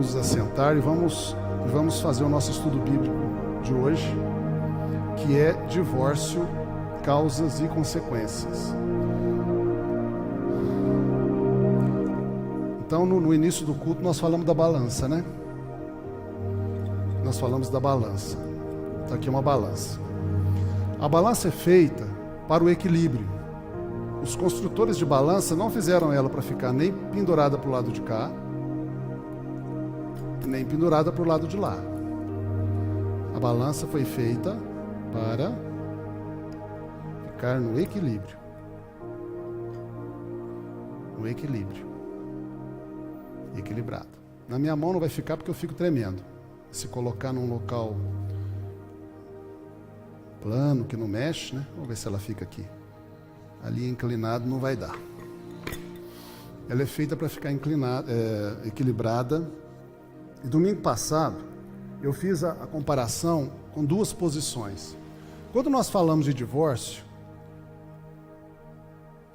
Vamos nos assentar e vamos fazer o nosso estudo bíblico de hoje, que é divórcio, causas e consequências. Então, no início do culto, nós falamos da balança, né? Nós falamos da balança. Está aqui uma balança. A balança é feita para o equilíbrio. Os construtores de balança não fizeram ela para ficar nem pendurada para o lado de cá, nem pendurada para o lado de lá. A balança foi feita para ficar no equilíbrio. No equilíbrio. Equilibrado. Na minha mão não vai ficar porque eu fico tremendo. Se colocar num local plano, que não mexe, né? Vamos ver se ela fica aqui. Ali inclinado não vai dar. Ela é feita para ficar inclinada, equilibrada. E domingo passado eu fiz a comparação com duas posições. Quando nós falamos de divórcio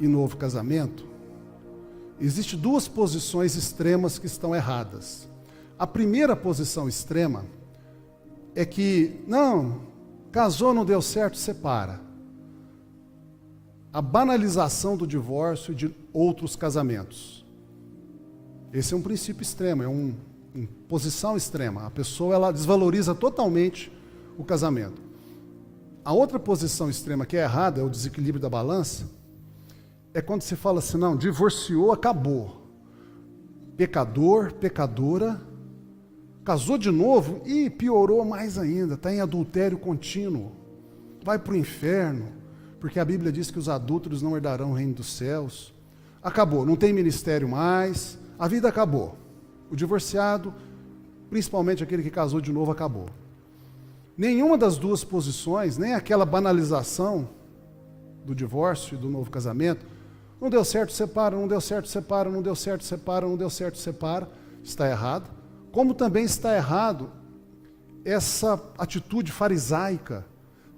e novo casamento, existem duas posições extremas que estão erradas. A primeira posição extrema é que, não, casou, não deu certo, separa. A banalização do divórcio e de outros casamentos. Esse é um princípio extremo, é uma posição extrema. A pessoa ela desvaloriza totalmente o casamento. A outra posição extrema que é errada, é o desequilíbrio da balança, é quando se fala assim, não, divorciou, acabou. Pecador, pecadora, casou de novo e piorou mais ainda, está em adultério contínuo, vai para o inferno, porque a Bíblia diz que os adúlteros não herdarão o reino dos céus. Acabou, não tem ministério mais, a vida acabou. O divorciado, principalmente aquele que casou de novo, acabou. Nenhuma das duas posições, nem aquela banalização do divórcio e do novo casamento, não deu certo, separa, não deu certo, separa, não deu certo, separa, não deu certo, separa, está errado. Como também está errado essa atitude farisaica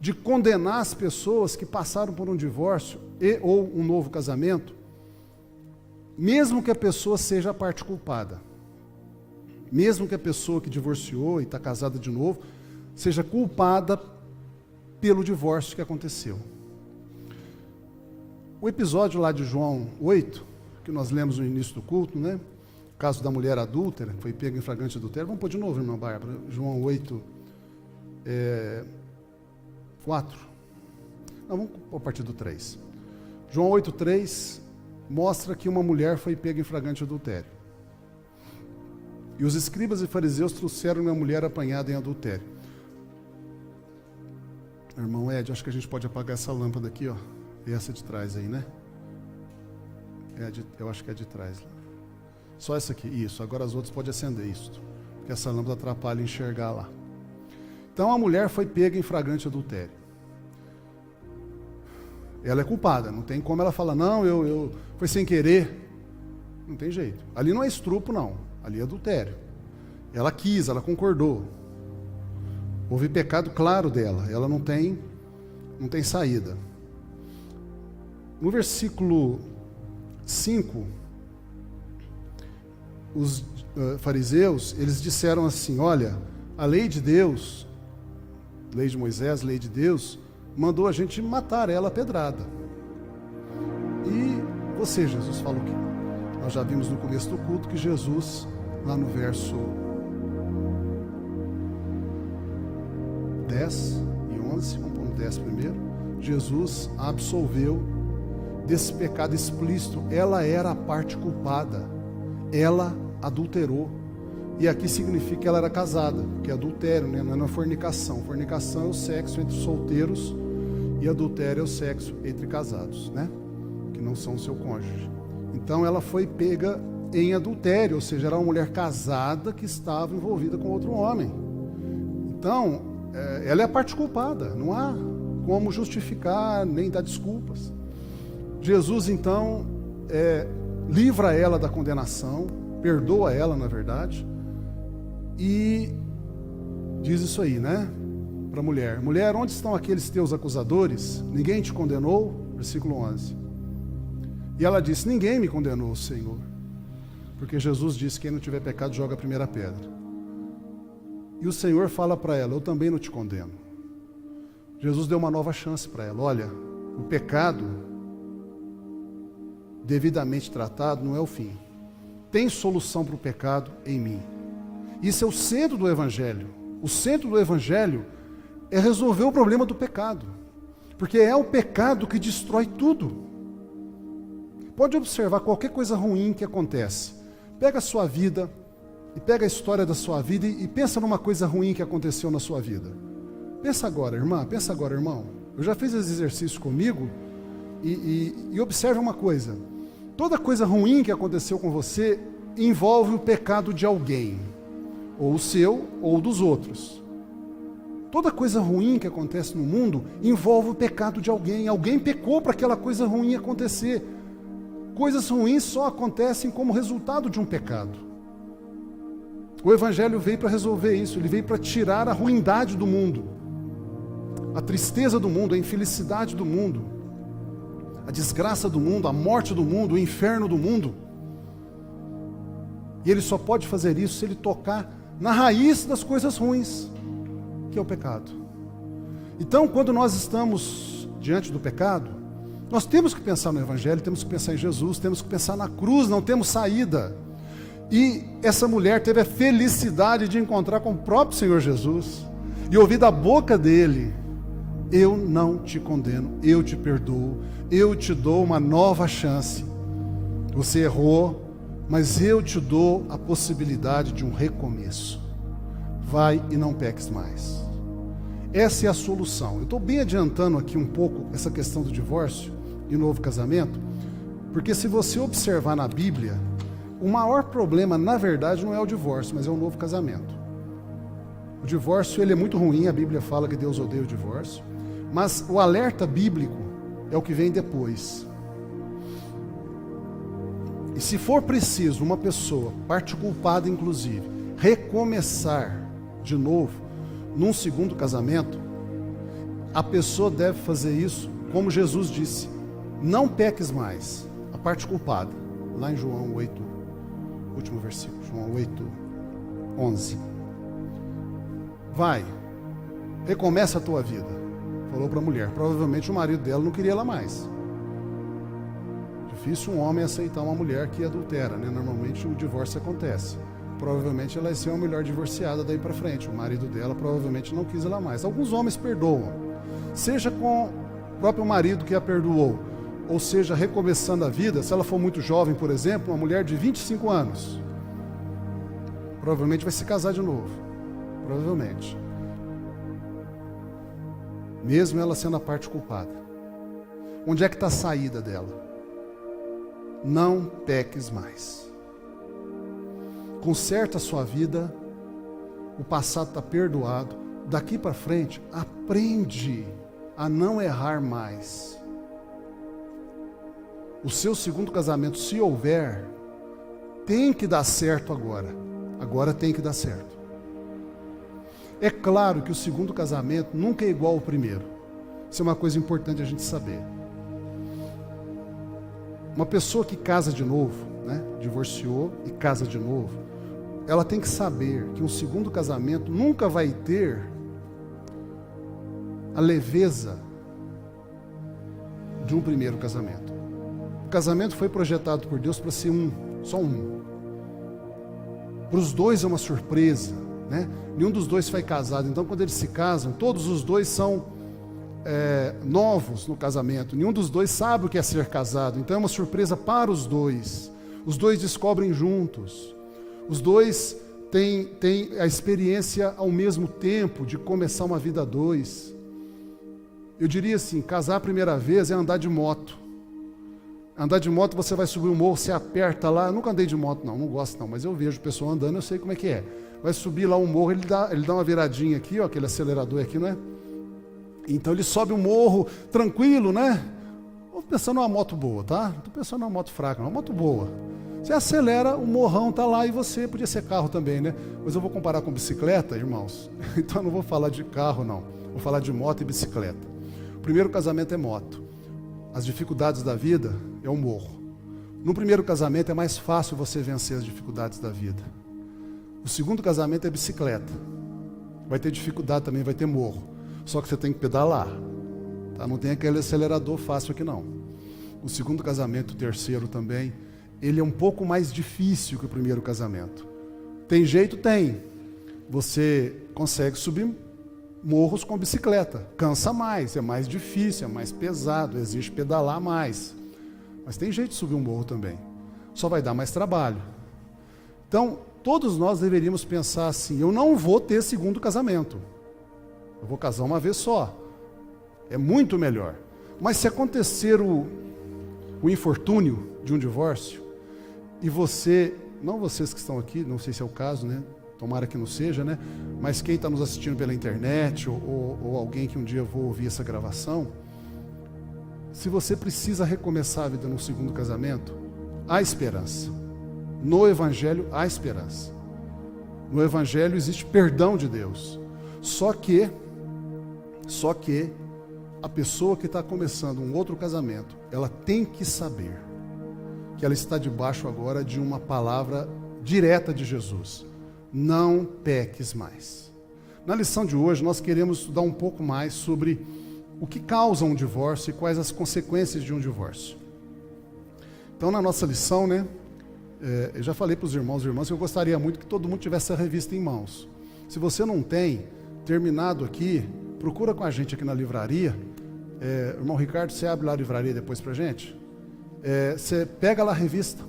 de condenar as pessoas que passaram por um divórcio ou um novo casamento, mesmo que a pessoa seja a parte culpada. Mesmo que a pessoa que divorciou e está casada de novo, seja culpada pelo divórcio que aconteceu. O episódio lá de João 8, que nós lemos no início do culto, né? O caso da mulher adúltera, que foi pega em flagrante adultério. Vamos pôr de novo, irmã Bárbara. João 8, 4. Não, vamos pôr a partir do 3. João 8, 3 mostra que uma mulher foi pega em flagrante adultério. E os escribas e fariseus trouxeram uma mulher apanhada em adultério. Irmão Ed, acho que a gente pode apagar essa lâmpada aqui, ó. E essa de trás aí, né? Eu acho que é de trás. Só essa aqui, isso. Agora as outras podem acender isso. Porque essa lâmpada atrapalha enxergar lá. Então a mulher foi pega em flagrante adultério. Ela é culpada, não tem como ela falar, não, eu foi sem querer. Não tem jeito. Ali não é estrupo, não. Ali é adultério. Ela quis, ela concordou. Houve pecado claro dela. Ela não tem saída. No versículo 5, os fariseus, eles disseram assim, olha, a lei de Deus, lei de Moisés, lei de Deus, mandou a gente matar ela a pedrada. E você, Jesus, falou que nós já vimos no começo do culto que Jesus, lá no verso 10 e 11, vamos pôr no 10 primeiro, Jesus a absolveu desse pecado explícito. Ela era a parte culpada, ela adulterou, e aqui significa que ela era casada, que é adultério, né? Não é fornicação. Fornicação é o sexo entre solteiros e adultério é o sexo entre casados, né? Que não são o seu cônjuge. Então ela foi pega em adultério, ou seja, era uma mulher casada que estava envolvida com outro homem. Então, ela é a parte culpada, não há como justificar nem dar desculpas. Jesus, então, livra ela da condenação, perdoa ela, na verdade, e diz isso aí, né, para a mulher. Mulher, onde estão aqueles teus acusadores? Ninguém te condenou? Versículo 11. E ela disse, ninguém me condenou, Senhor. Porque Jesus disse: quem não tiver pecado, joga a primeira pedra. E o Senhor fala para ela: eu também não te condeno. Jesus deu uma nova chance para ela. Olha, o pecado devidamente tratado não é o fim. Tem solução para o pecado em mim. Isso é o centro do Evangelho. O centro do Evangelho é resolver o problema do pecado. Porque é o pecado que destrói tudo. Pode observar qualquer coisa ruim que acontece. Pega a sua vida, e pega a história da sua vida e pensa numa coisa ruim que aconteceu na sua vida. Pensa agora, irmã, pensa agora, irmão. Eu já fiz esse exercício comigo e observe uma coisa. Toda coisa ruim que aconteceu com você envolve o pecado de alguém. Ou o seu, ou dos outros. Toda coisa ruim que acontece no mundo envolve o pecado de alguém. Alguém pecou para aquela coisa ruim acontecer. Coisas ruins só acontecem como resultado de um pecado. O Evangelho veio para resolver isso. Ele veio para tirar a ruindade do mundo, a tristeza do mundo, a infelicidade do mundo, a desgraça do mundo, a morte do mundo, o inferno do mundo. E Ele só pode fazer isso se Ele tocar na raiz das coisas ruins, que é o pecado. Então, quando nós estamos diante do pecado, nós temos que pensar no Evangelho, temos que pensar em Jesus, temos que pensar na cruz, não temos saída. E essa mulher teve a felicidade de encontrar com o próprio Senhor Jesus e ouvir da boca dele: eu não te condeno, eu te perdoo, eu te dou uma nova chance. Você errou, mas eu te dou a possibilidade de um recomeço. Vai e não peques mais. Essa é a solução. Eu estou bem adiantando aqui um pouco essa questão do divórcio e novo casamento, porque se você observar na Bíblia, o maior problema, na verdade, não é o divórcio, mas é o novo casamento. O divórcio, ele é muito ruim, a Bíblia fala que Deus odeia o divórcio, mas o alerta bíblico é o que vem depois. E se for preciso uma pessoa, parte culpada inclusive, recomeçar de novo, num segundo casamento, a pessoa deve fazer isso, como Jesus disse: não peques mais, a parte culpada, lá em João 8, último versículo, João 8, 11. Vai, recomeça a tua vida. Falou para a mulher. Provavelmente o marido dela não queria ela mais. Difícil um homem aceitar uma mulher que adultera, né? Normalmente o divórcio acontece. Provavelmente ela ia ser uma mulher divorciada daí para frente. O marido dela provavelmente não quis ela mais. Alguns homens perdoam, seja com o próprio marido que a perdoou, ou seja, recomeçando a vida. Se ela for muito jovem, por exemplo, uma mulher de 25 anos, provavelmente vai se casar de novo. Provavelmente. Mesmo ela sendo a parte culpada. Onde é que está a saída dela? Não peques mais. Conserta a sua vida. O passado está perdoado. Daqui para frente, aprende a não errar mais. O seu segundo casamento, se houver, tem que dar certo agora. Agora tem que dar certo. É claro que o segundo casamento nunca é igual ao primeiro. Isso é uma coisa importante a gente saber. Uma pessoa que casa de novo, né, divorciou e casa de novo, ela tem que saber que um segundo casamento nunca vai ter a leveza de um primeiro casamento. O casamento foi projetado por Deus para ser só um. Para os dois é uma surpresa, né? Nenhum dos dois foi casado, então quando eles se casam, todos os dois são novos no casamento. Nenhum dos dois sabe o que é ser casado, então é uma surpresa para os dois. Os dois descobrem juntos. Os dois têm a experiência ao mesmo tempo de começar uma vida a dois. Eu diria assim, casar a primeira vez é andar de moto. Andar de moto, você vai subir um morro, você aperta lá. Eu nunca andei de moto, não gosto não, mas eu vejo o pessoal andando, eu sei como é que é. Vai subir lá um morro, ele dá uma viradinha aqui, ó, aquele acelerador aqui, não é? Então ele sobe um morro tranquilo, né? Estou pensando numa moto boa, tá? Não estou pensando numa moto fraca, uma moto boa. Você acelera, o morrão está lá e você, podia ser carro também, né? Mas eu vou comparar com bicicleta, irmãos. Então eu não vou falar de carro, não. Vou falar de moto e bicicleta. O primeiro casamento é moto. As dificuldades da vida é um morro. No primeiro casamento é mais fácil você vencer as dificuldades da vida. O segundo casamento é bicicleta. Vai ter dificuldade também, vai ter morro. Só que você tem que pedalar. Tá? Não tem aquele acelerador fácil aqui não. O segundo casamento, o terceiro também, ele é um pouco mais difícil que o primeiro casamento. Tem jeito? Tem. Você consegue subir morros com bicicleta. Cansa mais, é mais difícil, é mais pesado, exige pedalar mais. Mas tem jeito de subir um morro também. Só vai dar mais trabalho. Então, todos nós deveríamos pensar assim, eu não vou ter segundo casamento. Eu vou casar uma vez só. É muito melhor. Mas se acontecer o infortúnio de um divórcio, e você, não vocês que estão aqui, não sei se é o caso, né? Tomara que não seja, né? Mas quem está nos assistindo pela internet, ou alguém que um dia vou ouvir essa gravação, se você precisa recomeçar a vida no segundo casamento, há esperança. No Evangelho há esperança. No Evangelho existe perdão de Deus. Só que a pessoa que está começando um outro casamento, ela tem que saber que ela está debaixo agora de uma palavra direta de Jesus. Não peques mais. Na lição de hoje nós queremos estudar um pouco mais sobre o que causa um divórcio e quais as consequências de um divórcio. Então na nossa lição, né, eu já falei para os irmãos e irmãs que eu gostaria muito que todo mundo tivesse a revista em mãos. Se você não tem, terminado aqui, procura com a gente aqui na livraria. Irmão Ricardo, você abre lá a livraria depois para a gente? Você pega lá a revista.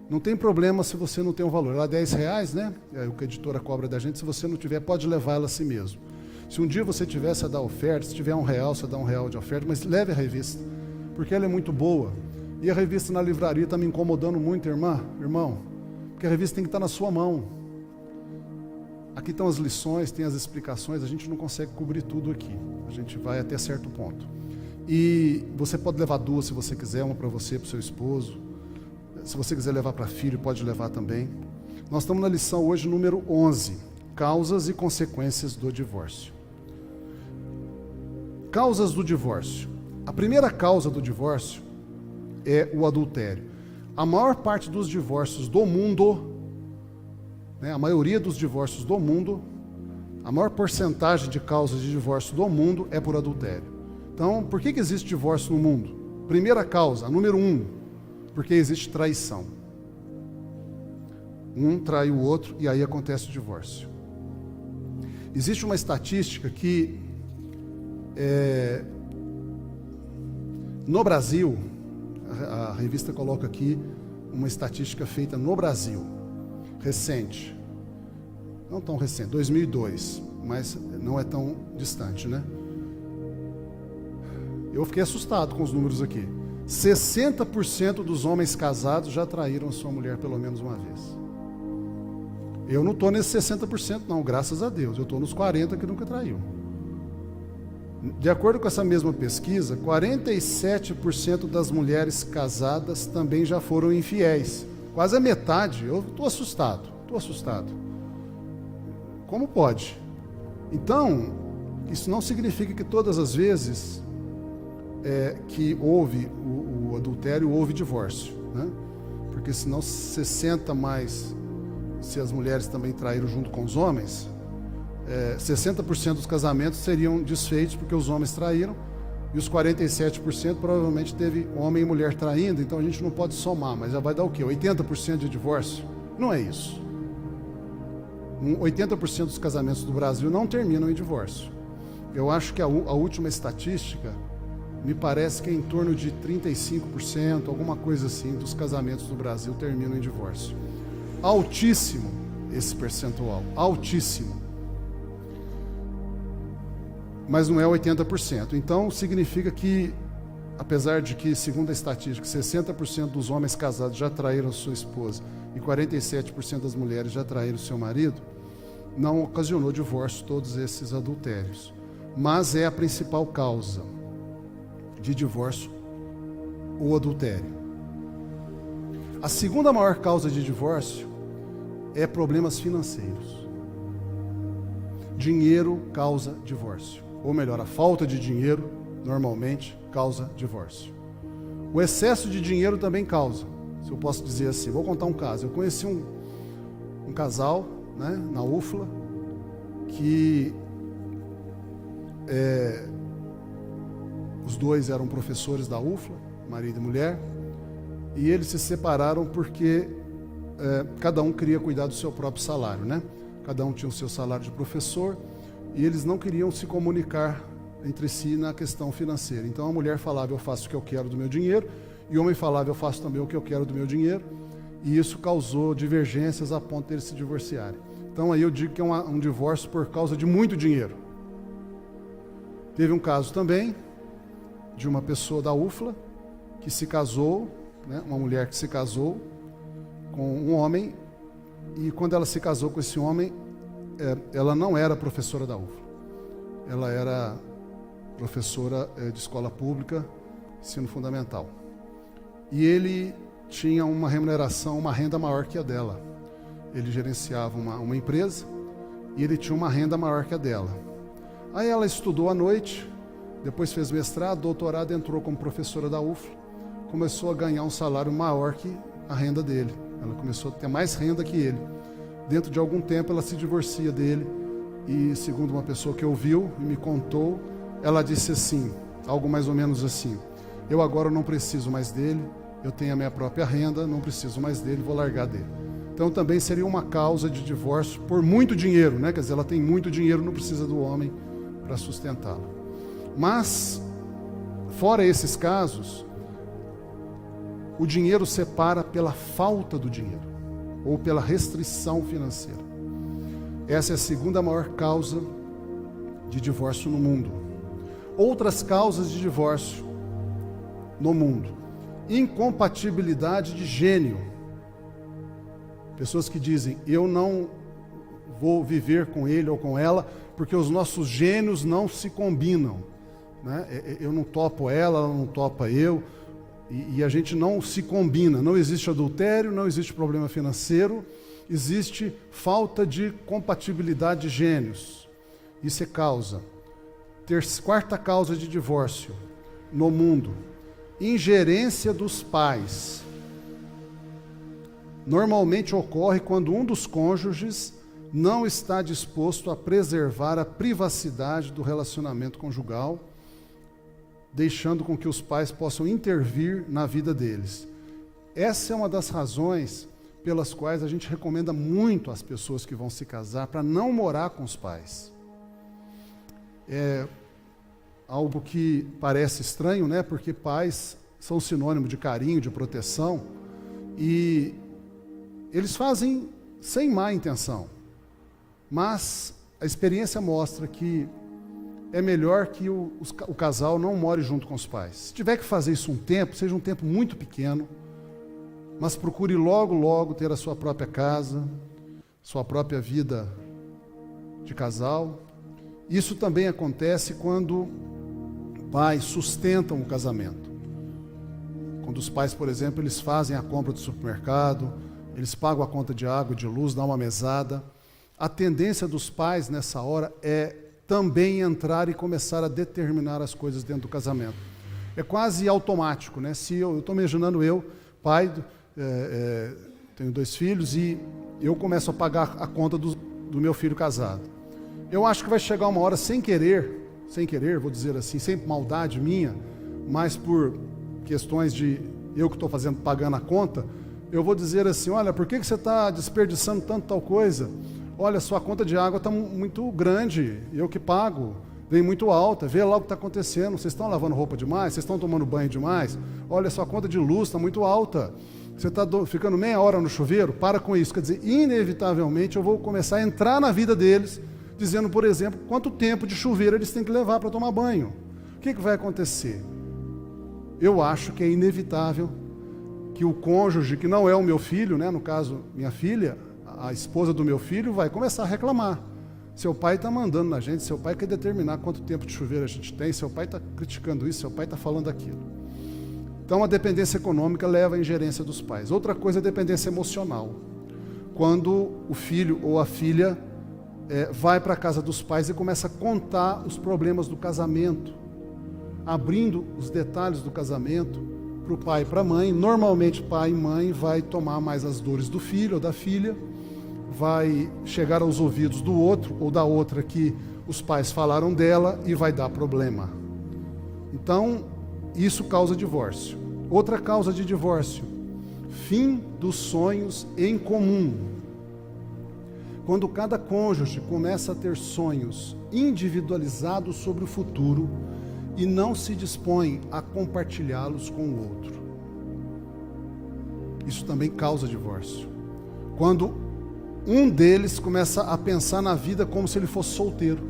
Não tem problema se você não tem um valor. Ela é R$10, né? É o que a editora cobra da gente. Se você não tiver, pode levar ela a si mesmo. Se um dia você tivesse a dar oferta, se tiver R$1, você dá R$1 de oferta, mas leve a revista, porque ela é muito boa. E a revista na livraria está me incomodando muito, irmão, porque a revista tem que estar na sua mão. Aqui estão as lições, tem as explicações, a gente não consegue cobrir tudo aqui. A gente vai até certo ponto. E você pode levar duas se você quiser, uma para você, para o seu esposo. Se você quiser levar para filho, pode levar também. Nós estamos na lição hoje número 11, causas e consequências do divórcio. Causas do divórcio. A primeira causa do divórcio é o adultério. A maior parte dos divórcios do mundo, né, a maioria dos divórcios do mundo, a maior porcentagem de causas de divórcio do mundo é por adultério. Então, por que existe divórcio no mundo? Primeira causa, número 1, porque existe traição. Um trai o outro e aí acontece o divórcio. Existe uma estatística que no Brasil, a revista coloca aqui uma estatística feita no Brasil, recente, não tão recente, 2002, mas não é tão distante, né? Eu fiquei assustado com os números aqui. 60% dos homens casados já traíram a sua mulher pelo menos uma vez. Eu não estou nesse 60% não, graças a Deus, eu estou nos 40% que nunca traiu. De acordo com essa mesma pesquisa, 47% das mulheres casadas também já foram infiéis. Quase a metade. Eu estou assustado. Como pode? Então, isso não significa que todas as vezes que houve o adultério, houve divórcio, né? Porque senão 60 mais, se as mulheres também traíram junto com os homens, 60% dos casamentos seriam desfeitos porque os homens traíram, e os 47% provavelmente teve homem e mulher traindo. Então a gente não pode somar, mas já vai dar o quê? 80% de divórcio? Não é isso. 80% dos casamentos do Brasil não terminam em divórcio. Eu acho que a última estatística me parece que é em torno de 35%, alguma coisa assim, dos casamentos do Brasil terminam em divórcio. Altíssimo esse percentual, altíssimo. Mas não é 80%. Então significa que, apesar de que, segundo a estatística, 60% dos homens casados já traíram sua esposa e 47% das mulheres já traíram seu marido, não ocasionou divórcio todos esses adultérios. Mas é a principal causa de divórcio, o adultério. A segunda maior causa de divórcio é problemas financeiros. Dinheiro causa divórcio. Ou melhor, a falta de dinheiro normalmente causa divórcio. O excesso de dinheiro também causa. se eu posso dizer assim. Vou contar um caso. Eu conheci um casal, né, na UFLA, que os dois eram professores da UFLA, marido e mulher, e eles se separaram porque cada um queria cuidar do seu próprio salário, né? Cada um tinha o seu salário de professor e eles não queriam se comunicar entre si na questão financeira. Então a mulher falava, eu faço o que eu quero do meu dinheiro, e o homem falava, eu faço também o que eu quero do meu dinheiro, e isso causou divergências a ponto de eles se divorciarem. Então aí eu digo que é um divórcio por causa de muito dinheiro. Teve um caso também de uma pessoa da UFLA que se casou, né, uma mulher que se casou com um homem, e quando ela se casou com esse homem, ela não era professora da UFLA, ela era professora de escola pública, ensino fundamental. E ele tinha uma remuneração, uma renda maior que a dela. Ele gerenciava uma empresa e ele tinha uma renda maior que a dela. Aí ela estudou à noite, depois fez mestrado, doutorado, entrou como professora da UFLA, começou a ganhar um salário maior que a renda dele. Ela começou a ter mais renda que ele. Dentro de algum tempo ela se divorcia dele e, segundo uma pessoa que ouviu e me contou, ela disse assim, algo mais ou menos assim: eu agora não preciso mais dele, eu tenho a minha própria renda, não preciso mais dele, vou largar dele. Então também seria uma causa de divórcio por muito dinheiro, né? Quer dizer, ela tem muito dinheiro, não precisa do homem para sustentá-la. Mas, fora esses casos, o dinheiro separa pela falta do dinheiro, ou pela restrição financeira. Essa é a segunda maior causa de divórcio no mundo. Outras causas de divórcio no mundo: incompatibilidade de gênio. Pessoas que dizem, eu não vou viver com ele ou com ela, porque os nossos gênios não se combinam, né? Eu não topo ela não topa eu, e a gente não se combina. Não existe adultério, não existe problema financeiro, existe falta de compatibilidade de gênios. Isso é causa. Quarta causa de divórcio no mundo: ingerência dos pais. Normalmente ocorre quando um dos cônjuges não está disposto a preservar a privacidade do relacionamento conjugal, deixando com que os pais possam intervir na vida deles. Essa é uma das razões pelas quais a gente recomenda muito às pessoas que vão se casar para não morar com os pais. É algo que parece estranho, né? Porque pais são sinônimo de carinho, de proteção, e eles fazem sem má intenção. Mas a experiência mostra que é melhor que o casal não more junto com os pais. Se tiver que fazer isso um tempo, seja um tempo muito pequeno, mas procure logo, logo ter a sua própria casa, sua própria vida de casal. Isso também acontece quando pais sustentam o casamento. Quando os pais, por exemplo, eles fazem a compra do supermercado, eles pagam a conta de água, de luz, dão uma mesada. A tendência dos pais nessa hora é também entrar e começar a determinar as coisas dentro do casamento. É quase automático, né? Se eu estou imaginando pai, tenho 2 filhos e eu começo a pagar a conta do meu filho casado. Eu acho que vai chegar uma hora sem querer, vou dizer assim, sem maldade minha, mas por questões de eu que estou pagando a conta, eu vou dizer assim, olha, por que você está desperdiçando tanto tal coisa? Olha, sua conta de água está muito grande, eu que pago, vem muito alta, vê lá o que está acontecendo, vocês estão lavando roupa demais, vocês estão tomando banho demais, olha, sua conta de luz está muito alta, você está ficando meia hora no chuveiro, para com isso. Quer dizer, inevitavelmente eu vou começar a entrar na vida deles, dizendo, por exemplo, quanto tempo de chuveiro eles têm que levar para tomar banho. O que vai acontecer? Eu acho que é inevitável que o cônjuge, que não é o meu filho, né, no caso, minha filha, a esposa do meu filho, vai começar a reclamar. Seu pai está mandando na gente, seu pai quer determinar quanto tempo de chuveiro a gente tem, seu pai está criticando isso, seu pai está falando aquilo. Então, a dependência econômica leva à ingerência dos pais. Outra coisa é a dependência emocional. Quando o filho ou a filha vai para a casa dos pais e começa a contar os problemas do casamento, abrindo os detalhes do casamento para o pai e para a mãe. Normalmente pai e mãe vai tomar mais as dores do filho ou da filha, vai chegar aos ouvidos do outro ou da outra que os pais falaram dela e vai dar problema. Então, isso causa divórcio. Outra causa de divórcio: fim dos sonhos em comum. Quando cada cônjuge começa a ter sonhos individualizados sobre o futuro e não se dispõe a compartilhá-los com o outro. Isso também causa divórcio. Quando um deles começa a pensar na vida como se ele fosse solteiro.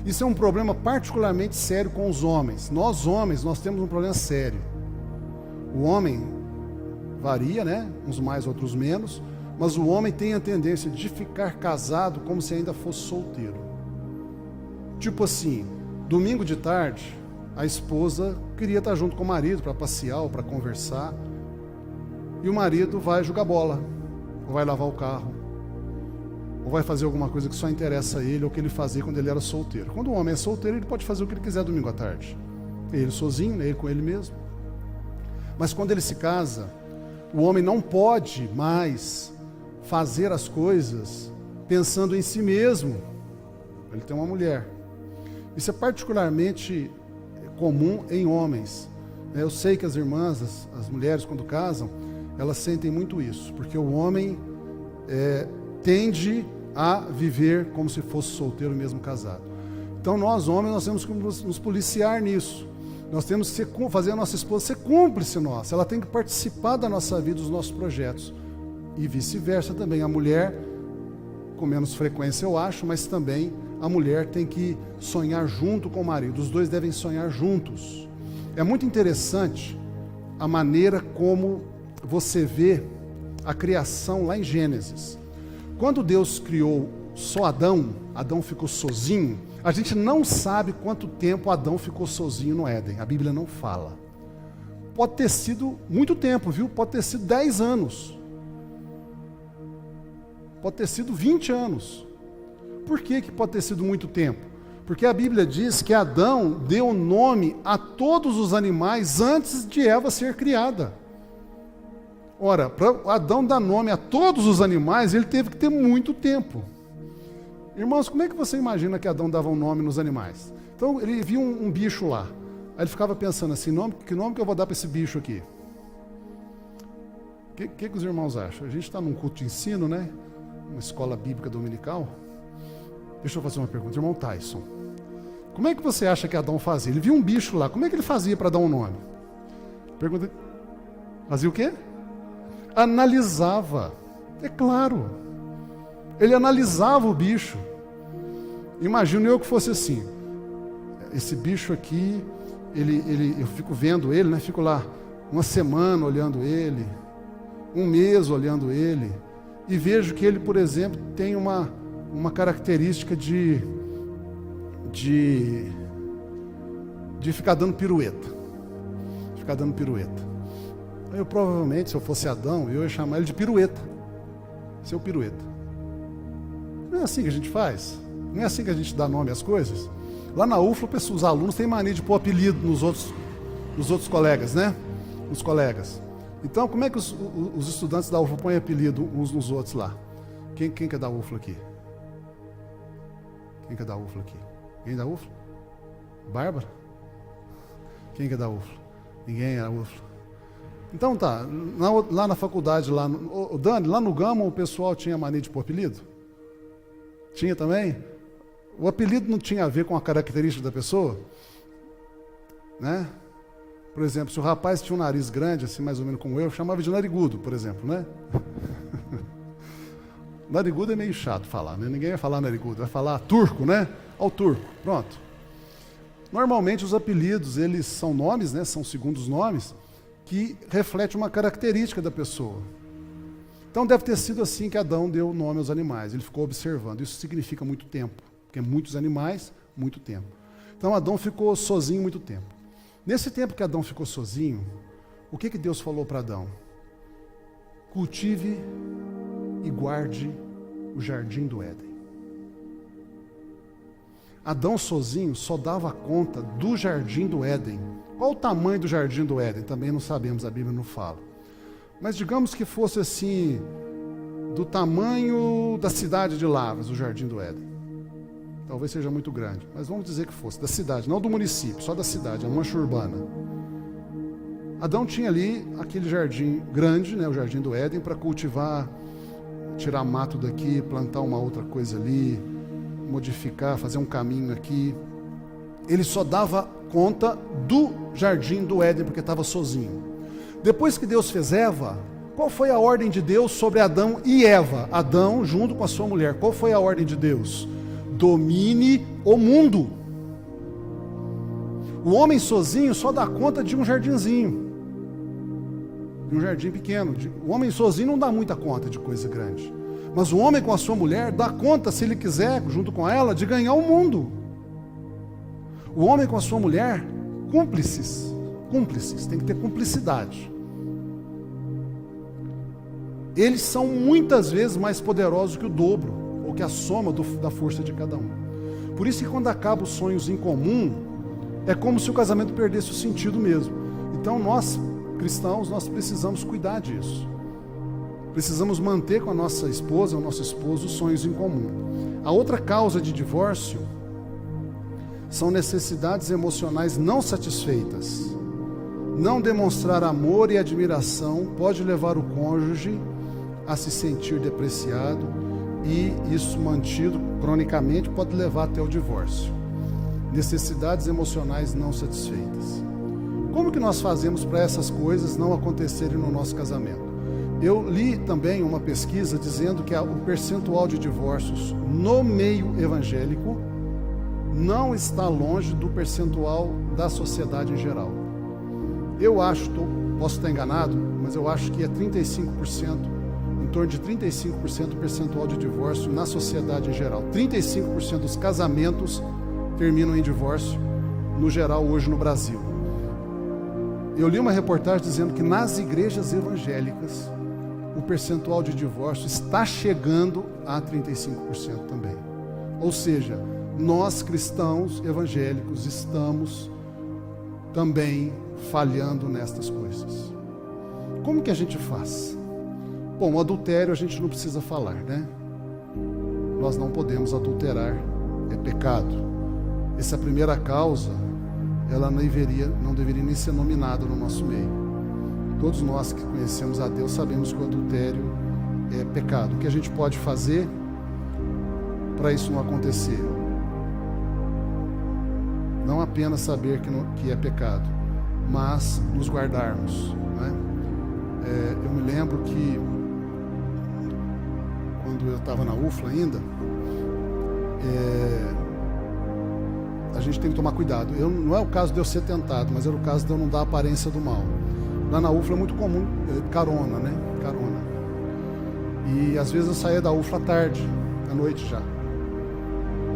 Isso é um problema particularmente sério com os homens. Nós homens, nós temos um problema sério. O homem varia, né? Uns mais, outros menos. Mas o homem tem a tendência de ficar casado como se ainda fosse solteiro. Tipo assim, domingo de tarde, a esposa queria estar junto com o marido para passear ou para conversar. E o marido vai jogar bola, ou vai lavar o carro, ou vai fazer alguma coisa que só interessa a ele, ou que ele fazia quando ele era solteiro. Quando o homem é solteiro, ele pode fazer o que ele quiser domingo à tarde. Ele sozinho, né? Ele com ele mesmo. Mas quando ele se casa, o homem não pode mais fazer as coisas pensando em si mesmo. Ele tem uma mulher. Isso é particularmente comum em homens. Eu sei que as irmãs, as mulheres, quando casam, elas sentem muito isso, porque o homem tende a viver como se fosse solteiro mesmo casado. Então nós homens, nós temos que nos policiar nisso. Nós temos que fazer a nossa esposa ser cúmplice nossa. Ela tem que participar da nossa vida, dos nossos projetos. E vice-versa também. A mulher, com menos frequência eu acho, mas também a mulher tem que sonhar junto com o marido. Os dois devem sonhar juntos. É muito interessante a maneira como você vê a criação lá em Gênesis. Quando Deus criou só Adão, Adão ficou sozinho. A gente não sabe quanto tempo Adão ficou sozinho no Éden. A Bíblia não fala. Pode ter sido muito tempo, viu? Pode ter sido 10 anos. Pode ter sido 20 anos. Por que pode ter sido muito tempo? Porque a Bíblia diz que Adão deu nome a todos os animais antes de Eva ser criada. Ora, para Adão dar nome a todos os animais, ele teve que ter muito tempo. Irmãos, como é que você imagina que Adão dava um nome nos animais? Então, ele via um bicho lá. Aí ele ficava pensando assim, que nome que eu vou dar para esse bicho aqui? O que os irmãos acham? A gente está num culto de ensino, né? Uma escola bíblica dominical. Deixa eu fazer uma pergunta. Irmão Tyson, como é que você acha que Adão fazia? Ele via um bicho lá, como é que ele fazia para dar um nome? Pergunta. Fazia o quê? Analisava. É claro. Ele analisava o bicho. Imagino eu que fosse assim. Esse bicho aqui, eu fico vendo ele, né? Fico lá uma semana olhando ele, um mês olhando ele, e vejo que ele, por exemplo, tem uma característica de ficar dando pirueta. Ficar dando pirueta. Eu provavelmente, se eu fosse Adão, eu ia chamar ele de pirueta. Seu pirueta. Não é assim que a gente faz? Não é assim que a gente dá nome às coisas? Lá na UFLA, os alunos têm mania de pôr apelido nos outros colegas, né? Nos colegas. Então, como é que os estudantes da UFLA põem apelido uns nos outros lá? Quem que é da UFLA aqui? Quem que é da UFLA aqui? Ninguém da UFLA? Bárbara? Quem que é da UFLA? Ninguém é da UFLA. Então tá, lá na faculdade, Dani, lá no Gama o pessoal tinha mania de pôr apelido? Tinha também? O apelido não tinha a ver com a característica da pessoa? Né? Por exemplo, se o rapaz tinha um nariz grande, assim mais ou menos como eu chamava de narigudo, por exemplo, né? Narigudo é meio chato falar, né? Ninguém vai falar narigudo, vai falar turco, né? Ao turco, pronto. Normalmente os apelidos, eles são nomes, né? São segundos nomes, que refletem uma característica da pessoa. Então deve ter sido assim que Adão deu nome aos animais, ele ficou observando. Isso significa muito tempo, porque muitos animais, muito tempo. Então Adão ficou sozinho muito tempo. Nesse tempo que Adão ficou sozinho, o que Deus falou para Adão? Cultive e guarde o jardim do Éden. Adão sozinho só dava conta do jardim do Éden Qual o tamanho do jardim do Éden? Também não sabemos, a Bíblia não fala. Mas digamos que fosse assim, do tamanho da cidade de Lavras, o jardim do Éden. Talvez seja muito grande, mas vamos dizer que fosse, da cidade, não do município, só da cidade, a mancha urbana. Adão tinha ali aquele jardim grande, né, o jardim do Éden, para cultivar, tirar mato daqui, plantar uma outra coisa ali, modificar, fazer um caminho aqui. Ele só dava conta do jardim do Éden, porque estava sozinho. Depois que Deus fez Eva, qual foi a ordem de Deus sobre Adão e Eva? Adão junto com a sua mulher, qual foi a ordem de Deus? Domine o mundo. O homem sozinho só dá conta de um jardinzinho, de um jardim pequeno. O homem sozinho não dá muita conta de coisa grande. Mas o homem com a sua mulher dá conta, se ele quiser, junto com ela, de ganhar o mundo. O homem com a sua mulher, cúmplices, tem que ter cumplicidade. Eles são muitas vezes mais poderosos que o dobro, ou que a soma da força de cada um. Por isso que quando acabam os sonhos em comum, é como se o casamento perdesse o sentido mesmo. Então nós, cristãos, nós precisamos cuidar disso. Precisamos manter com a nossa esposa, o nosso esposo, os sonhos em comum. A outra causa de divórcio são necessidades emocionais não satisfeitas. Não demonstrar amor e admiração pode levar o cônjuge a se sentir depreciado, e isso mantido cronicamente pode levar até o divórcio. Necessidades emocionais não satisfeitas. Como que nós fazemos para essas coisas não acontecerem no nosso casamento? Eu li também uma pesquisa dizendo que o percentual de divórcios no meio evangélico não está longe do percentual da sociedade em geral. Eu acho, posso estar enganado, mas eu acho que é 35%, em torno de 35% o percentual de divórcio na sociedade em geral. 35% dos casamentos terminam em divórcio, no geral, hoje no Brasil. Eu li uma reportagem dizendo que nas igrejas evangélicas, o percentual de divórcio está chegando a 35% também. Ou seja, nós cristãos evangélicos estamos também falhando nestas coisas. Como que a gente faz? Bom, o adultério a gente não precisa falar, né? Nós não podemos adulterar, é pecado. Essa primeira causa, ela não deveria nem ser nominada no nosso meio. Todos nós que conhecemos a Deus sabemos que o adultério é pecado. O que a gente pode fazer para isso não acontecer? Não apenas saber que é pecado, mas nos guardarmos, né? Eu me lembro que quando eu estava na UFLA ainda, a gente tem que tomar cuidado. Não é o caso de eu ser tentado, mas era o caso de eu não dar aparência do mal. Lá na UFLA é muito comum carona, né? Carona. E às vezes eu saía da UFLA à tarde, à noite já.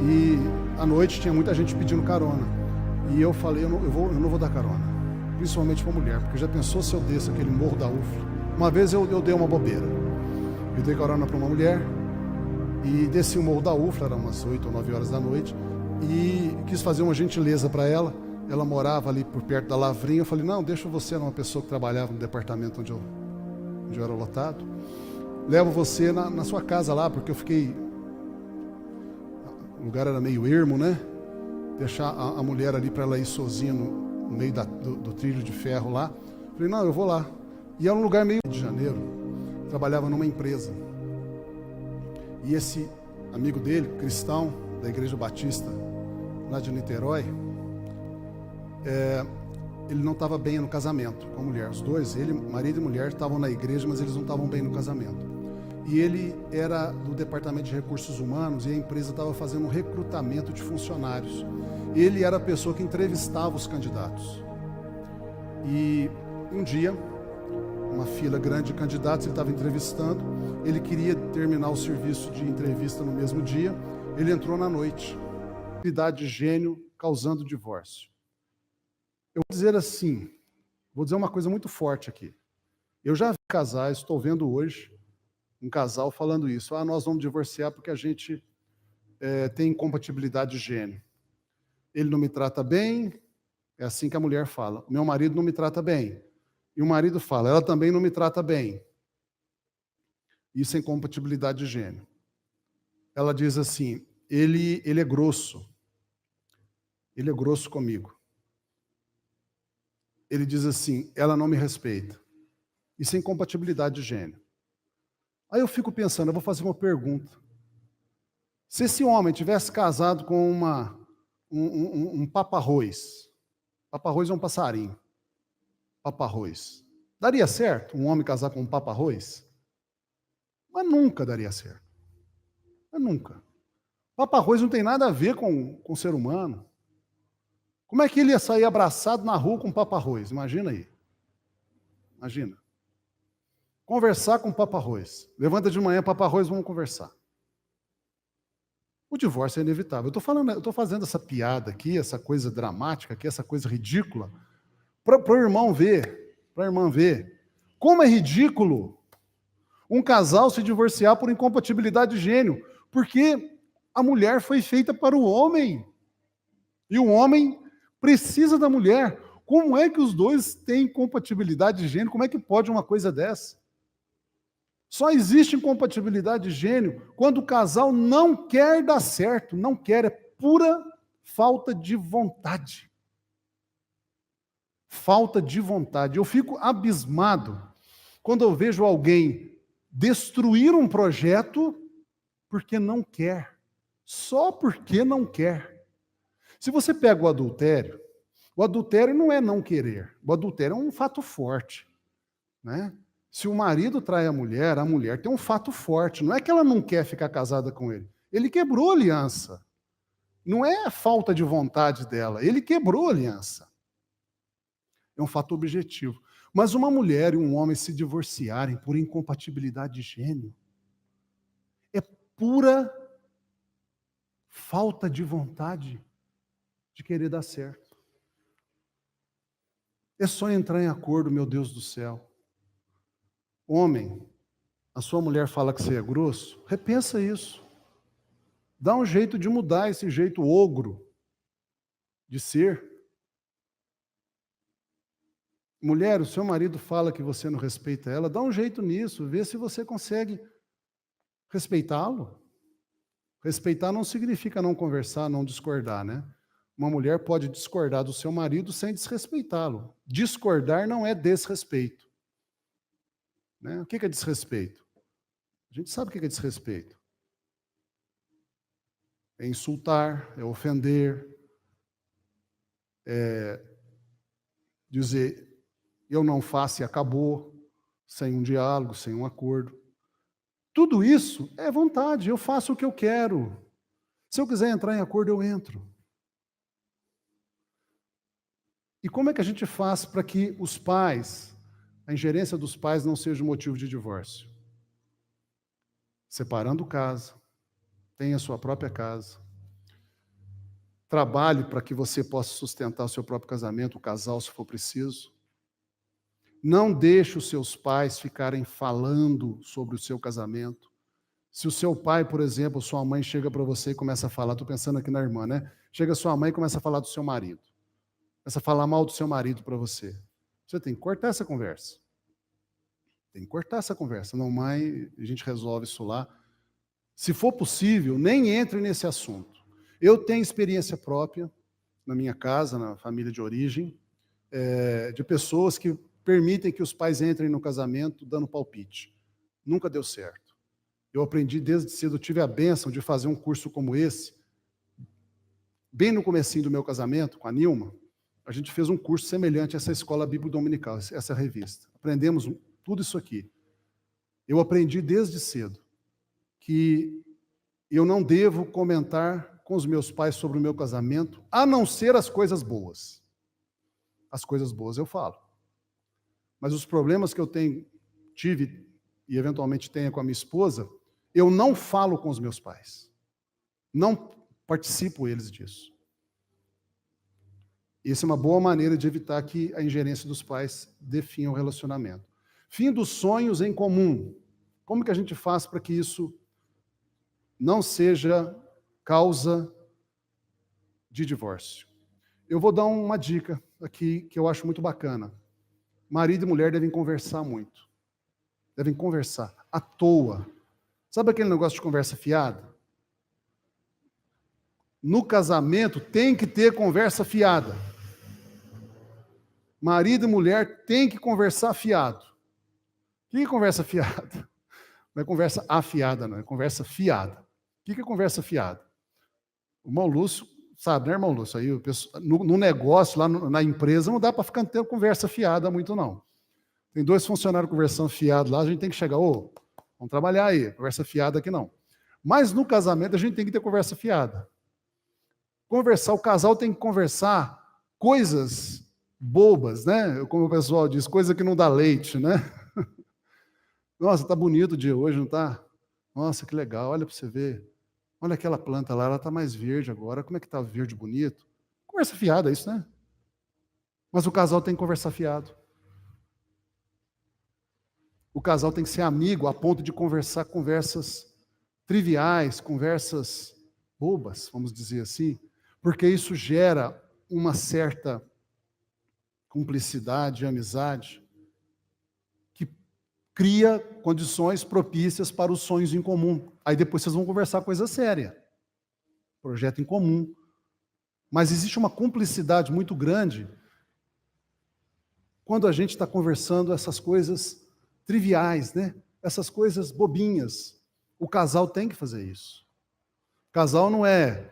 E à noite tinha muita gente pedindo carona. E eu falei, eu não vou dar carona. Principalmente para mulher, porque já pensou se eu desço aquele morro da UFLA? Uma vez eu dei uma bobeira. Eu dei carona para uma mulher e desci o morro da UFLA, era umas 8 ou 9 horas da noite, e quis fazer uma gentileza para ela. Ela morava ali por perto da Lavrinha. Eu falei, não, deixa você, era uma pessoa que trabalhava no departamento onde eu era lotado. Levo você na sua casa lá, porque eu fiquei... O lugar era meio ermo, né? Deixar a mulher ali para ela ir sozinha no meio do trilho de ferro lá. Eu falei, não, eu vou lá. E era um lugar meio de Janeiro. Trabalhava numa empresa. E esse amigo dele, cristão, da Igreja Batista, lá de Niterói, ele não estava bem no casamento com a mulher. Os dois, marido e mulher, estavam na igreja, mas eles não estavam bem no casamento. E ele era do departamento de recursos humanos, e a empresa estava fazendo um recrutamento de funcionários. Ele era a pessoa que entrevistava os candidatos. E um dia, uma fila grande de candidatos, ele estava entrevistando. Ele queria terminar o serviço de entrevista no mesmo dia. Ele entrou na noite. Idade de gênio causando divórcio. Eu vou dizer assim, vou dizer uma coisa muito forte aqui. Eu já vi casais, estou vendo hoje, um casal falando isso. Nós vamos divorciar porque a gente tem incompatibilidade de gênio. Ele não me trata bem, É assim que a mulher fala: meu marido não me trata bem. E o marido fala: ela também não me trata bem. Isso é incompatibilidade de gênero. Ela diz assim: ele é grosso. Ele é grosso comigo. Ele diz assim: ela não me respeita. Isso é incompatibilidade de gênero. Aí eu fico pensando, eu vou fazer uma pergunta. Se esse homem tivesse casado com um paparroz, paparroz é um passarinho, paparroz, daria certo um homem casar com um paparroz? Mas nunca daria certo. Mas nunca. Paparroz não tem nada a ver com ser humano. Como é que ele ia sair abraçado na rua com paparroz? Imagina aí. Imagina. Conversar com paparroz. Levanta de manhã, paparroz, vamos conversar. O divórcio é inevitável. Eu estou fazendo essa piada aqui, essa coisa dramática aqui, essa coisa ridícula, para o irmão ver, para a irmã ver. Como é ridículo um casal se divorciar por incompatibilidade de gênero, porque a mulher foi feita para o homem. E o homem precisa da mulher. Como é que os dois têm incompatibilidade de gênero? Como é que pode uma coisa dessa? Só existe incompatibilidade de gênero quando o casal não quer dar certo, não quer, é pura falta de vontade. Falta de vontade. Eu fico abismado quando eu vejo alguém destruir um projeto porque não quer, só porque não quer. Se você pega o adultério não é não querer, o adultério é um fato forte, né? Se o marido trai a mulher tem um fato forte. Não é que ela não quer ficar casada com ele. Ele quebrou a aliança. Não é a falta de vontade dela. Ele quebrou a aliança. É um fato objetivo. Mas uma mulher e um homem se divorciarem por incompatibilidade de gênero é pura falta de vontade de querer dar certo. É só entrar em acordo, meu Deus do céu. Homem, a sua mulher fala que você é grosso, repensa isso. Dá um jeito de mudar esse jeito ogro de ser. Mulher, o seu marido fala que você não respeita ela, dá um jeito nisso, vê se você consegue respeitá-lo. Respeitar não significa não conversar, não discordar, né? Uma mulher pode discordar do seu marido sem desrespeitá-lo. Discordar não é desrespeito. Né? O que é desrespeito? A gente sabe o que é desrespeito. É insultar, é ofender, é dizer eu não faço e acabou, sem um diálogo, sem um acordo. Tudo isso é vontade, eu faço o que eu quero. Se eu quiser entrar em acordo, eu entro. E como é que a gente faz para que os pais, a ingerência dos pais não seja motivo de divórcio? Separando casa, tenha sua própria casa, trabalhe para que você possa sustentar o seu próprio casamento, o casal, se for preciso. Não deixe os seus pais ficarem falando sobre o seu casamento. Se o seu pai, por exemplo, sua mãe chega para você e começa a falar, estou pensando aqui na irmã, né? Chega sua mãe e começa a falar do seu marido. Começa a falar mal do seu marido para você. Você tem que cortar essa conversa. Tem que cortar essa conversa. Não, mãe, a gente resolve isso lá. Se for possível, nem entre nesse assunto. Eu tenho experiência própria na minha casa, na família de origem, de pessoas que permitem que os pais entrem no casamento dando palpite. Nunca deu certo. Eu aprendi desde cedo, tive a bênção de fazer um curso como esse. Bem no comecinho do meu casamento, com a Nilma, a gente fez um curso semelhante a essa escola bíblica dominical, essa revista. Aprendemos tudo isso aqui. Eu aprendi desde cedo que eu não devo comentar com os meus pais sobre o meu casamento, a não ser as coisas boas. As coisas boas eu falo. Mas os problemas que eu tive e eventualmente tenha com a minha esposa, eu não falo com os meus pais. Não participo eles disso. Essa é uma boa maneira de evitar que a ingerência dos pais defina o relacionamento. Fim dos sonhos em comum. Como que a gente faz para que isso não seja causa de divórcio? Eu vou dar uma dica. aqui que eu acho muito bacana. Marido e mulher devem conversar muito. Devem conversar à toa. Sabe aquele negócio de conversa fiada? No casamento tem que ter conversa fiada. Marido e mulher tem que conversar fiado. O que é conversa fiada? Não é conversa afiada, não, é conversa fiada. O que é conversa fiada? O irmão Lúcio sabe, né, irmão Lúcio? Aí, no negócio, lá na empresa, não dá para ficar tendo conversa fiada muito, não. Tem 2 funcionários conversando fiado lá, a gente tem que chegar, vamos trabalhar aí, conversa fiada aqui não. Mas no casamento a gente tem que ter conversa fiada. Conversar, o casal tem que conversar coisas bobas, né? Como o pessoal diz, coisa que não dá leite, né? Nossa, tá bonito o dia hoje, não tá? Nossa, que legal, olha para você ver. Olha aquela planta lá, ela tá mais verde agora, como é que tá verde bonito? Conversa fiada, isso, né? Mas o casal tem que conversar fiado. O casal tem que ser amigo a ponto de conversar conversas triviais, conversas bobas, vamos dizer assim, porque isso gera uma certa cumplicidade, amizade, que cria condições propícias para os sonhos em comum. Aí depois vocês vão conversar coisa séria, projeto em comum. Mas existe uma cumplicidade muito grande quando a gente está conversando essas coisas triviais, né? Essas coisas bobinhas. O casal tem que fazer isso. Casal não é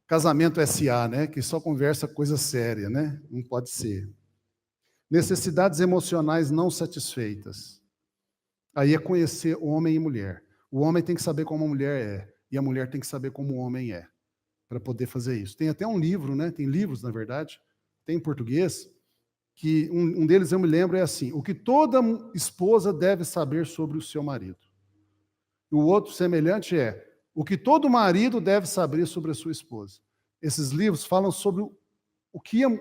casamento SA, né? Que só conversa coisa séria, né? Não pode ser. Necessidades emocionais não satisfeitas. Aí é conhecer homem e mulher. O homem tem que saber como a mulher é, e a mulher tem que saber como o homem é, para poder fazer isso. Tem até um livro, né? Tem livros, na verdade, tem em português, que um deles eu me lembro é assim: o que toda esposa deve saber sobre o seu marido. E o outro semelhante é o que todo marido deve saber sobre a sua esposa. Esses livros falam sobre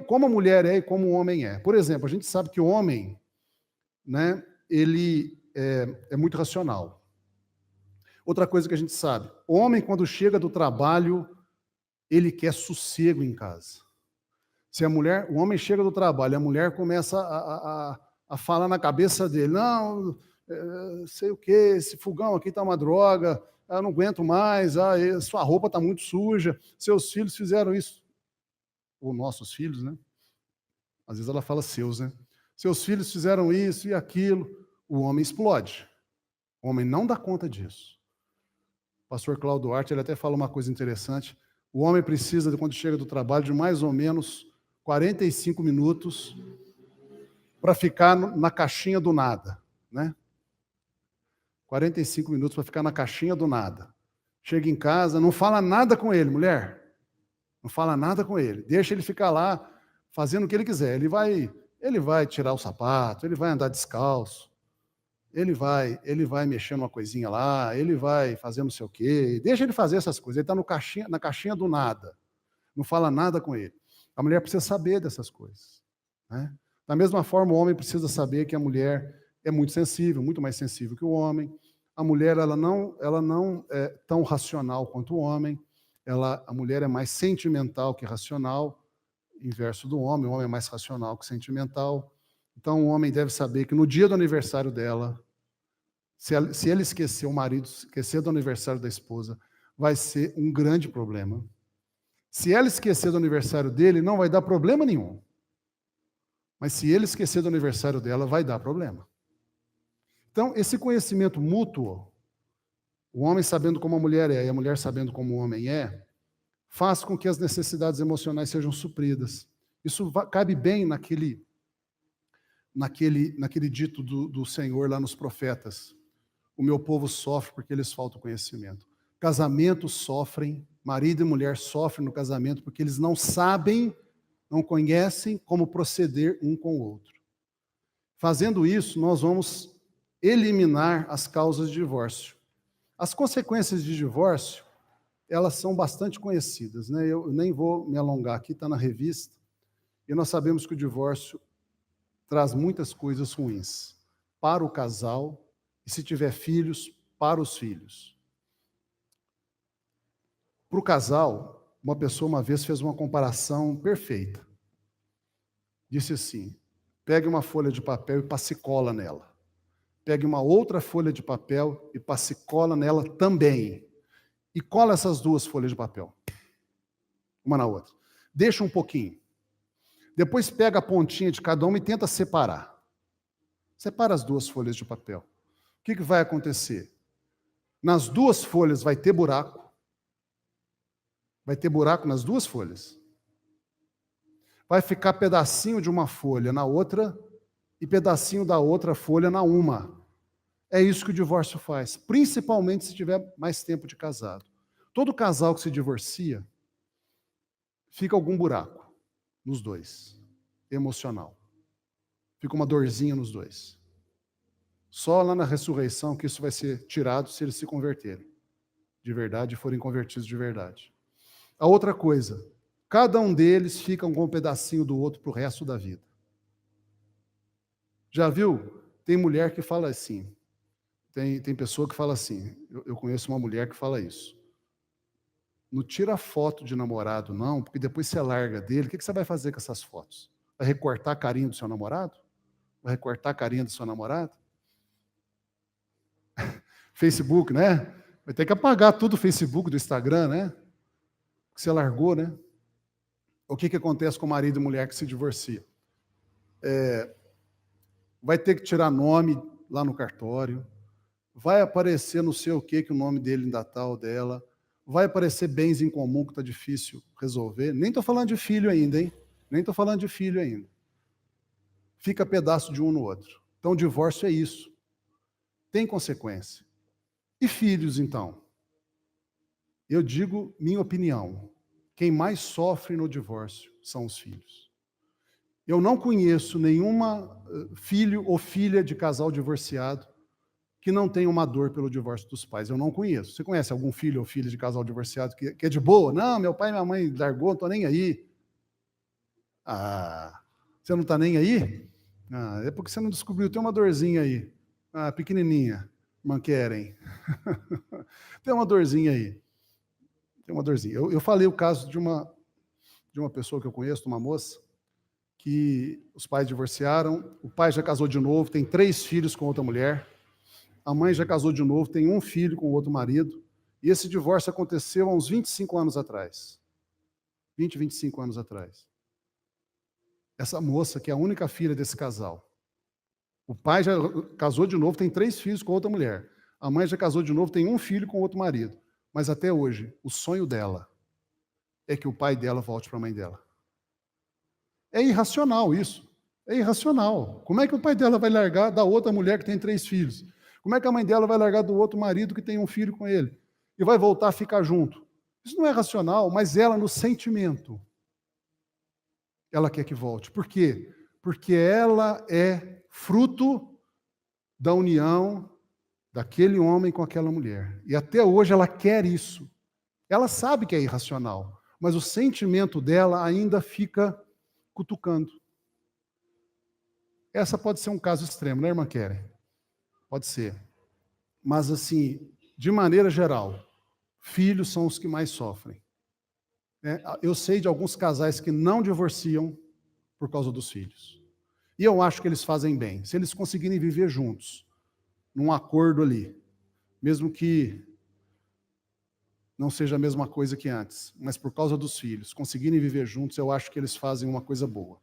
como a mulher é e como o homem é. Por exemplo, a gente sabe que o homem, né, ele é muito racional. Outra coisa que a gente sabe, o homem quando chega do trabalho, ele quer sossego em casa. Se o homem chega do trabalho, a mulher começa a falar na cabeça dele, não, sei o que, esse fogão aqui está uma droga, eu não aguento mais, sua roupa está muito suja, seus filhos fizeram isso. Ou nossos filhos, né? Às vezes ela fala seus, né? Seus filhos fizeram isso e aquilo. O homem explode. O homem não dá conta disso. O pastor Cláudio Duarte, ele até fala uma coisa interessante. O homem precisa, quando chega do trabalho, de mais ou menos 45 minutos para ficar na caixinha do nada, né? 45 minutos para ficar na caixinha do nada. Chega em casa, não fala nada com ele, mulher. Não fala nada com ele. Deixa ele ficar lá fazendo o que ele quiser. Ele vai tirar o sapato, ele vai andar descalço, ele vai mexer numa coisinha lá, ele vai fazer não sei o quê. Deixa ele fazer essas coisas. Ele está na caixinha do nada. Não fala nada com ele. A mulher precisa saber dessas coisas, né? Da mesma forma, o homem precisa saber que a mulher é muito sensível, muito mais sensível que o homem. A mulher ela não é tão racional quanto o homem. A mulher é mais sentimental que racional, inverso do homem. O homem é mais racional que sentimental. Então, o homem deve saber que no dia do aniversário dela, se ele esquecer, o marido esquecer do aniversário da esposa, vai ser um grande problema. Se ela esquecer do aniversário dele, não vai dar problema nenhum. Mas se ele esquecer do aniversário dela, vai dar problema. Então, esse conhecimento mútuo, o homem sabendo como a mulher é e a mulher sabendo como o homem é, faz com que as necessidades emocionais sejam supridas. Isso cabe bem naquele dito do Senhor lá nos profetas. O meu povo sofre porque eles faltam conhecimento. Casamentos sofrem, marido e mulher sofrem no casamento porque eles não sabem, não conhecem como proceder um com o outro. Fazendo isso, nós vamos eliminar as causas de divórcio. As consequências de divórcio, elas são bastante conhecidas, né? Eu nem vou me alongar aqui, está na revista, e nós sabemos que o divórcio traz muitas coisas ruins para o casal, e se tiver filhos, para os filhos. Para o casal, uma pessoa uma vez fez uma comparação perfeita. disse assim: pegue uma folha de papel e passe cola nela. Pegue uma outra folha de papel e passe cola nela também. E cola essas duas folhas de papel, uma na outra. Deixa um pouquinho. Depois pega a pontinha de cada uma e tenta separar. Separa as duas folhas de papel. O que vai acontecer? Nas duas folhas vai ter buraco. Vai ter buraco nas duas folhas. Vai ficar pedacinho de uma folha na outra e pedacinho da outra folha na uma. É isso que o divórcio faz, principalmente se tiver mais tempo de casado. Todo casal que se divorcia, fica algum buraco nos dois, emocional. Fica uma dorzinha nos dois. Só lá na ressurreição que isso vai ser tirado se eles se converterem de verdade e forem convertidos de verdade. A outra coisa, cada um deles fica com um pedacinho do outro para o resto da vida. Já viu? Tem mulher que fala assim, tem pessoa que fala assim, eu conheço uma mulher que fala isso. Não tira foto de namorado, não, porque depois você larga dele. O que você vai fazer com essas fotos? Vai recortar a carinha do seu namorado? Vai recortar a carinha do seu namorado? Facebook, né? Vai ter que apagar tudo o Facebook, do Instagram, né? Que você largou, né? O que acontece com marido e mulher que se divorcia? Vai ter que tirar nome lá no cartório, vai aparecer não sei o que o nome dele ainda está ou dela, vai aparecer bens em comum que está difícil resolver. Nem estou falando de filho ainda, hein? Nem estou falando de filho ainda. Fica pedaço de um no outro. Então, o divórcio é isso. Tem consequência. E filhos, então? Eu digo minha opinião. Quem mais sofre no divórcio são os filhos. Eu não conheço nenhuma filho ou filha de casal divorciado que não tenha uma dor pelo divórcio dos pais. Eu não conheço. Você conhece algum filho ou filha de casal divorciado que é de boa? Não, meu pai e minha mãe largou, não estou nem aí. Ah, você não está nem aí? Ah, é porque você não descobriu, tem uma dorzinha aí. Ah, pequenininha, irmã Keren. Tem uma dorzinha aí. Tem uma dorzinha. Eu falei o caso de uma pessoa que eu conheço, de uma moça, que os pais divorciaram, o pai já casou de novo, tem 3 filhos com outra mulher, a mãe já casou de novo, tem um filho com outro marido, e esse divórcio aconteceu há uns 25 anos atrás. 20, 25 anos atrás. Essa moça, que é a única filha desse casal, o pai já casou de novo, tem 3 filhos com outra mulher, a mãe já casou de novo, tem um filho com outro marido, mas até hoje, o sonho dela é que o pai dela volte para a mãe dela. É irracional isso. É irracional. Como é que o pai dela vai largar da outra mulher que tem 3 filhos? Como é que a mãe dela vai largar do outro marido que tem um filho com ele? E vai voltar a ficar junto? Isso não é racional, mas ela, no sentimento, ela quer que volte. Por quê? Porque ela é fruto da união daquele homem com aquela mulher. E até hoje ela quer isso. Ela sabe que é irracional, mas o sentimento dela ainda fica cutucando. Essa pode ser um caso extremo, né, irmã Keren? Pode ser. Mas, assim, de maneira geral, filhos são os que mais sofrem. Eu sei de alguns casais que não divorciam por causa dos filhos. E eu acho que eles fazem bem. Se eles conseguirem viver juntos, num acordo ali, mesmo que não seja a mesma coisa que antes, mas por causa dos filhos, conseguirem viver juntos, eu acho que eles fazem uma coisa boa.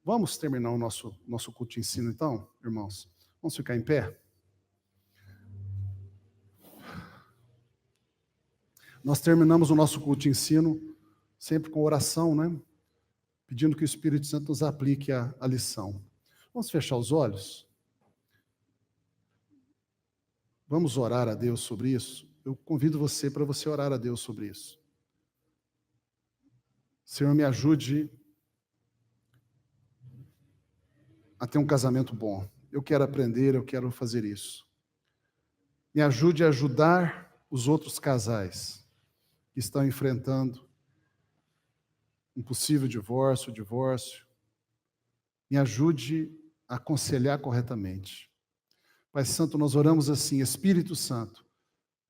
Vamos terminar o nosso culto de ensino, então, irmãos? Vamos ficar em pé? Nós terminamos o nosso culto de ensino sempre com oração, né? Pedindo que o Espírito Santo nos aplique a lição. Vamos fechar os olhos? Vamos orar a Deus sobre isso? Eu convido você para você orar a Deus sobre isso. Senhor, me ajude a ter um casamento bom. Eu quero aprender, eu quero fazer isso. Me ajude a ajudar os outros casais que estão enfrentando um possível divórcio. Me ajude a aconselhar corretamente. Pai Santo, nós oramos assim: Espírito Santo,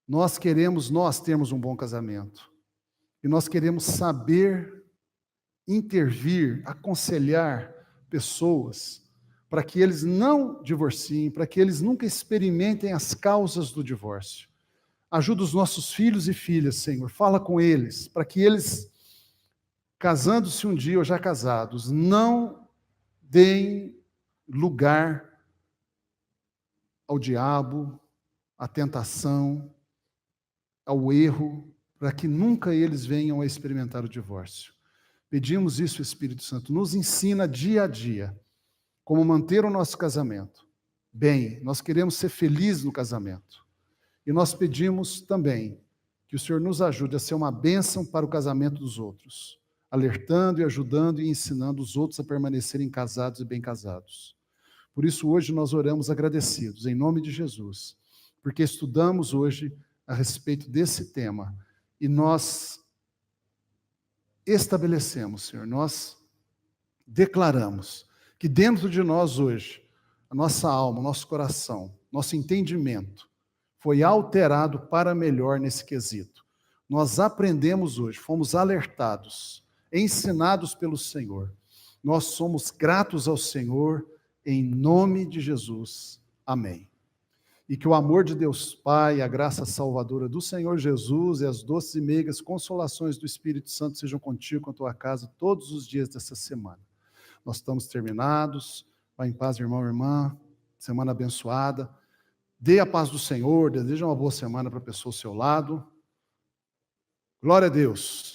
nós termos um bom casamento. E nós queremos saber intervir, aconselhar pessoas para que eles não divorciem, para que eles nunca experimentem as causas do divórcio. Ajuda os nossos filhos e filhas, Senhor, fala com eles, para que eles, casando-se um dia ou já casados, não deem lugar ao diabo, à tentação, ao erro, para que nunca eles venham a experimentar o divórcio. Pedimos isso, Espírito Santo, nos ensina dia a dia como manter o nosso casamento. Bem, nós queremos ser felizes no casamento. E nós pedimos também que o Senhor nos ajude a ser uma bênção para o casamento dos outros, alertando e ajudando e ensinando os outros a permanecerem casados e bem casados. Por isso, hoje nós oramos agradecidos, em nome de Jesus, porque estudamos hoje a respeito desse tema e nós estabelecemos, Senhor, nós declaramos que dentro de nós hoje, a nossa alma, o nosso coração, nosso entendimento foi alterado para melhor nesse quesito. Nós aprendemos hoje, fomos alertados, ensinados pelo Senhor. Nós somos gratos ao Senhor, em nome de Jesus. Amém. E que o amor de Deus Pai, a graça salvadora do Senhor Jesus e as doces e meigas consolações do Espírito Santo sejam contigo, com a tua casa, todos os dias dessa semana. Nós estamos terminados. Vá em paz, irmão e irmã. Semana abençoada. Dê a paz do Senhor. Deseja uma boa semana para a pessoa ao seu lado. Glória a Deus.